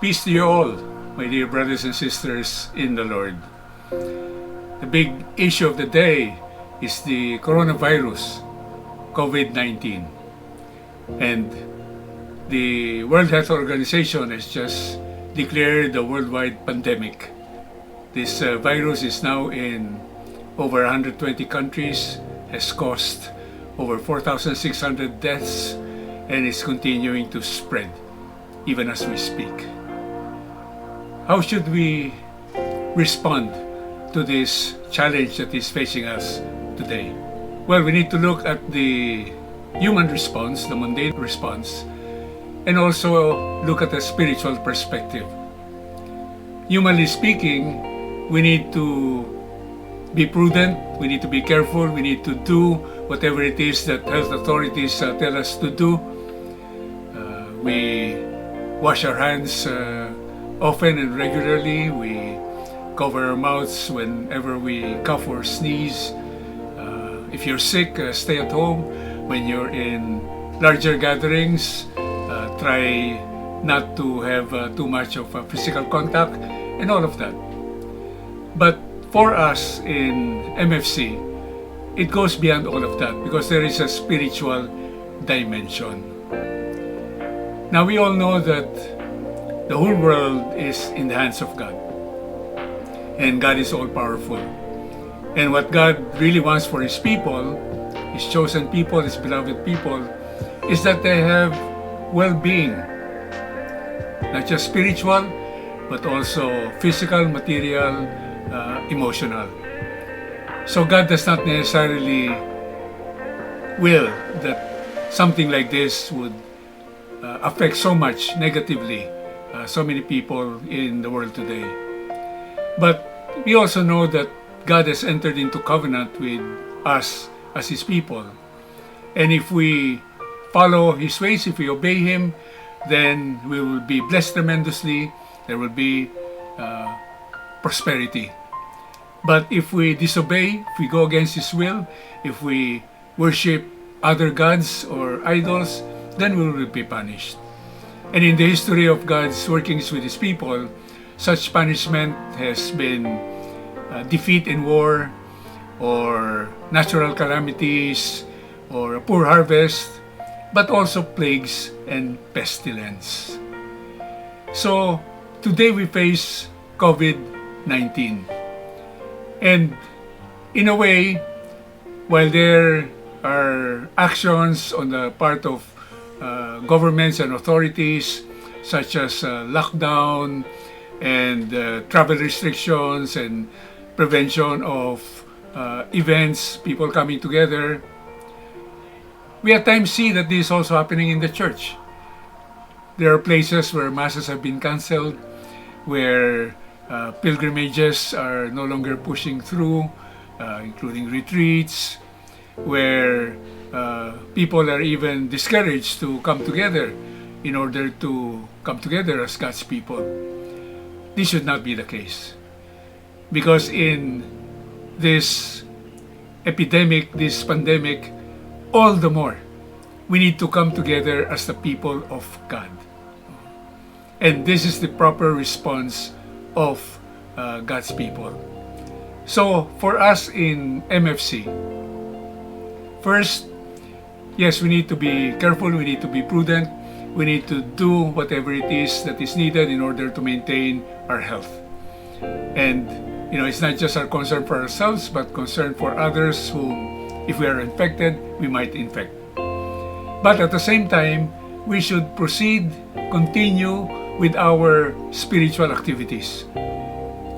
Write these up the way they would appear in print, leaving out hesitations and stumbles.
Peace to you all, my dear brothers and sisters in the Lord. The big issue of the day is the coronavirus, COVID-19. And the World Health Organization has just declared a worldwide pandemic. This virus is now in over 120 countries, has caused over 4,600 deaths, and is continuing to spread even as we speak. How should we respond to this challenge that is facing us today? Well, we need to look at the human response, the mundane response, and also look at the spiritual perspective. Humanly speaking, we need to be prudent, we need to be careful, we need to do whatever it is that health authorities tell us to do. We wash our hands often and regularly. We cover our mouths whenever we cough or sneeze. If you're sick, stay at home. When you're in larger gatherings, try not to have too much of physical contact and all of that. But for us in MFC, it goes beyond all of that because there is a spiritual dimension. Now we all know that the whole world is in the hands of God, and God is all-powerful. And what God really wants for His people, His chosen people, His beloved people, is that they have well-being, not just spiritual, but also physical, material, emotional. So God does not necessarily will that something like this would affect so much negatively so many people in the world today. But we also know that God has entered into covenant with us as His people. And if we follow His ways, if we obey Him, then we will be blessed tremendously. There will be prosperity. But if we disobey, if we go against His will, if we worship other gods or idols, then we will be punished. And in the history of God's workings with His people, such punishment has been defeat in war, or natural calamities, or a poor harvest, but also plagues and pestilence. So today we face COVID-19. And in a way, while there are actions on the part of governments and authorities, such as lockdown and travel restrictions and prevention of events, people coming together, we at times see that this is also happening in the church. There are places where masses have been canceled, where pilgrimages are no longer pushing through, including retreats, where people are even discouraged to come together in order to come together as God's people. This should not be the case. Because in this epidemic, this pandemic, all the more, we need to come together as the people of God. And this is the proper response of God's people. So for us in MFC, first, yes, we need to be careful, we need to be prudent, we need to do whatever it is that is needed in order to maintain our health. And, it's not just our concern for ourselves, but concern for others who, if we are infected, we might infect. But at the same time, we should proceed, continue with our spiritual activities.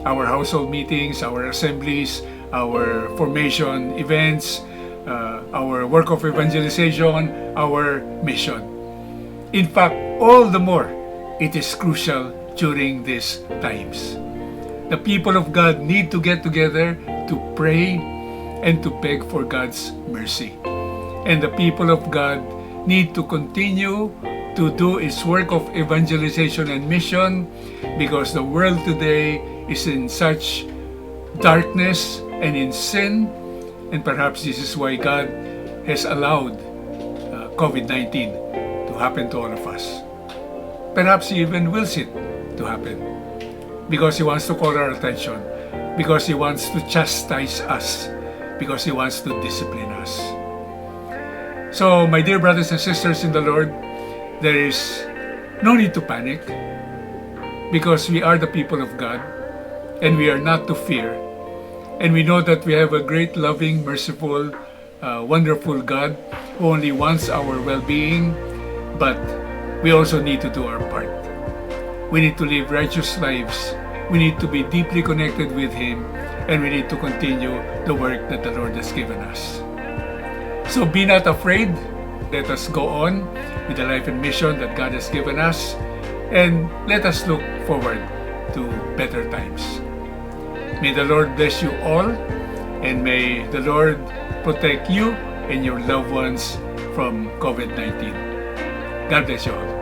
Our household meetings, our assemblies, our formation events, our work of evangelization, our mission. In fact, all the more, it is crucial during these times. The people of God need to get together to pray and to beg for God's mercy. And the people of God need to continue to do its work of evangelization and mission, because the world today is in such darkness and in sin, and perhaps this is why God has allowed COVID-19 to happen to all of us. perhaps He even wills it to happen because He wants to call our attention, because He wants to chastise us, because He wants to discipline us. So, my dear brothers and sisters in the Lord, there is no need to panic because we are the people of God and we are not to fear. And we know that we have a great, loving, merciful, wonderful God who only wants our well-being, but we also need to do our part. We need to live righteous lives. We need to be deeply connected with Him, and we need to continue the work that the Lord has given us. So be not afraid. Let us go on with the life and mission that God has given us, and let us look forward to better times. May the Lord bless you all, and may the Lord protect you and your loved ones from COVID-19. God bless you all.